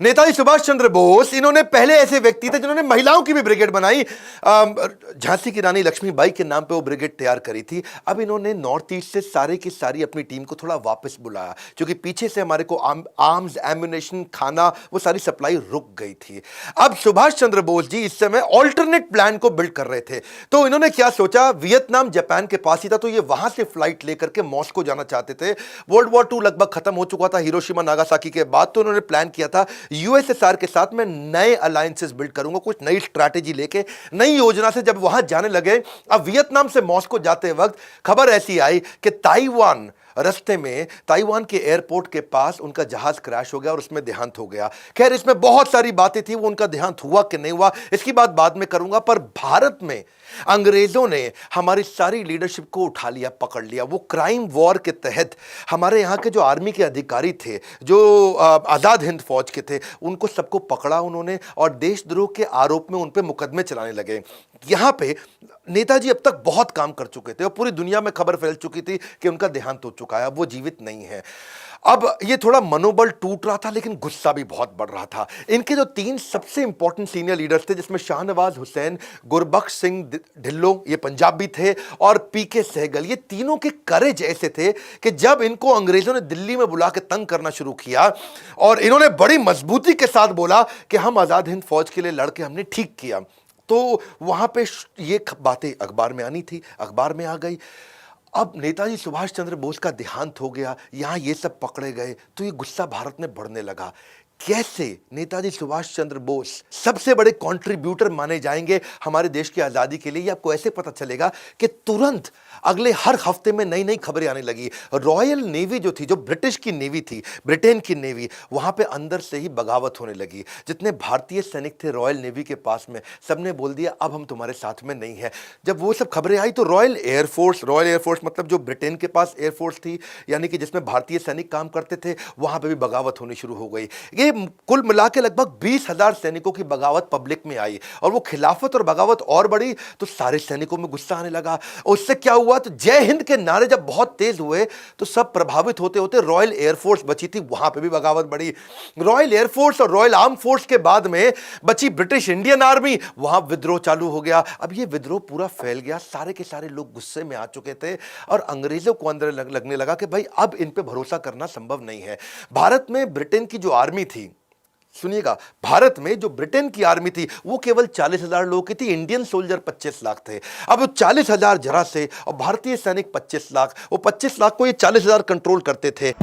नेताजी सुभाष चंद्र बोस, इन्होंने पहले ऐसे व्यक्ति थे जिन्होंने महिलाओं की भी ब्रिगेड बनाई। झांसी की रानी लक्ष्मीबाई के नाम पे वो ब्रिगेड तैयार करी थी। अब इन्होंने नॉर्थ ईस्ट से सारे की सारी अपनी टीम को थोड़ा वापस बुलाया, क्योंकि पीछे से हमारे को आर्म्स, एम्युनिशन, खाना, वो सारी सप्लाई रुक गई थी। अब सुभाष चंद्र बोस जी इस समय ऑल्टरनेट प्लान को बिल्ड कर रहे थे। तो इन्होंने क्या सोचा, वियतनाम जापान के पास ही था, तो ये वहां से फ्लाइट लेकर के मॉस्को जाना चाहते थे। वर्ल्ड वॉर 2 लगभग खत्म हो चुका था हिरोशिमा नागासाकी के बाद। तो उन्होंने प्लान किया था यूएसएसआर के साथ मैं नए अलायंसेस बिल्ड करूंगा, कुछ नई स्ट्रैटेजी लेके, नई योजना से। जब वहां जाने लगे, अब वियतनाम से मॉस्को जाते वक्त खबर ऐसी आई कि ताइवान रास्ते में, ताइवान के एयरपोर्ट के पास उनका जहाज क्रैश हो गया और उसमें देहांत हो गया। खैर, इसमें बहुत सारी बातें थी, वो उनका देहांत हुआ कि नहीं हुआ इसकी बात बाद में करूंगा। पर भारत में अंग्रेजों ने हमारी सारी लीडरशिप को उठा लिया, पकड़ लिया। वो क्राइम वॉर के तहत हमारे यहाँ के जो आर्मी के अधिकारी थे, जो आज़ाद हिंद फौज के थे, उनको सबको पकड़ा उन्होंने और देशद्रोह के आरोप में उन पे मुकदमे चलाने लगे। यहाँ पे नेताजी अब तक बहुत काम कर चुके थे और पूरी दुनिया में खबर फैल चुकी थी कि उनका देहांत हो चुका है, अब वो जीवित नहीं है। अब ये थोड़ा मनोबल टूट रहा था, लेकिन गुस्सा भी बहुत बढ़ रहा था। इनके जो 3 सबसे इंपॉर्टेंट सीनियर लीडर्स थे, जिसमें शाहनवाज हुसैन, गुरबख्श सिंह ढिल्लों, ये पंजाबी थे, और पीके सहगल, ये तीनों के करेज ऐसे थे कि जब इनको अंग्रेजों ने दिल्ली में बुला के तंग करना शुरू किया और इन्होंने बड़ी मजबूती के साथ बोला कि हम आज़ाद हिंद फौज के लिए लड़के हमने ठीक किया, तो वहां पे ये बातें अखबार में आनी थी, अखबार में आ गई। अब नेताजी सुभाष चंद्र बोस का देहांत हो गया, यहां ये सब पकड़े गए, तो ये गुस्सा भारत में बढ़ने लगा। कैसे नेताजी सुभाष चंद्र बोस सबसे बड़े कंट्रीब्यूटर माने जाएंगे हमारे देश की आज़ादी के लिए, ये आपको ऐसे पता चलेगा कि तुरंत अगले हर हफ्ते में नई नई खबरें आने लगी। रॉयल नेवी जो थी, जो ब्रिटिश की नेवी थी, ब्रिटेन की नेवी, वहां पे अंदर से ही बगावत होने लगी। जितने भारतीय सैनिक थे रॉयल नेवी के पास में, सबने बोल दिया अब हम तुम्हारे साथ में नहीं है। जब वो सब खबरें आई तो रॉयल एयरफोर्स मतलब जो ब्रिटेन के पास एयरफोर्स थी, यानी कि जिसमें भारतीय सैनिक काम करते थे, वहां पर भी बगावत होनी शुरू हो गई। ये कुल मिला के लगभग 20,000 सैनिकों की बगावत पब्लिक में आई और वो खिलाफत और बगावत और बढ़ी, तो सारे सैनिकों में गुस्सा आने लगा। उससे क्या हुआ, तो जय हिंद के नारे जब बहुत तेज हुए तो सब प्रभावित होते होते रॉयल एयरफोर्स बची थी, वहां पे भी बगावत बढ़ी। रॉयल एयरफोर्स और रॉयल आर्म फोर्स के बाद में बची ब्रिटिश इंडियन आर्मी, वहां विद्रोह चालू हो गया। अब ये विद्रोह पूरा फैल गया, सारे के सारे लोग गुस्से में आ चुके थे और अंग्रेजों को अंदर लगने लगा कि भाई अब इन पे भरोसा करना संभव नहीं है। भारत में ब्रिटेन की जो आर्मी थी, सुनिएगा, भारत में जो ब्रिटेन की आर्मी थी वो केवल 40,000 लोगों की थी, इंडियन सोल्जर 25 लाख थे। अब वो 40,000 जरा से और भारतीय सैनिक 25 लाख, वो 25 लाख को ये 40,000 कंट्रोल करते थे।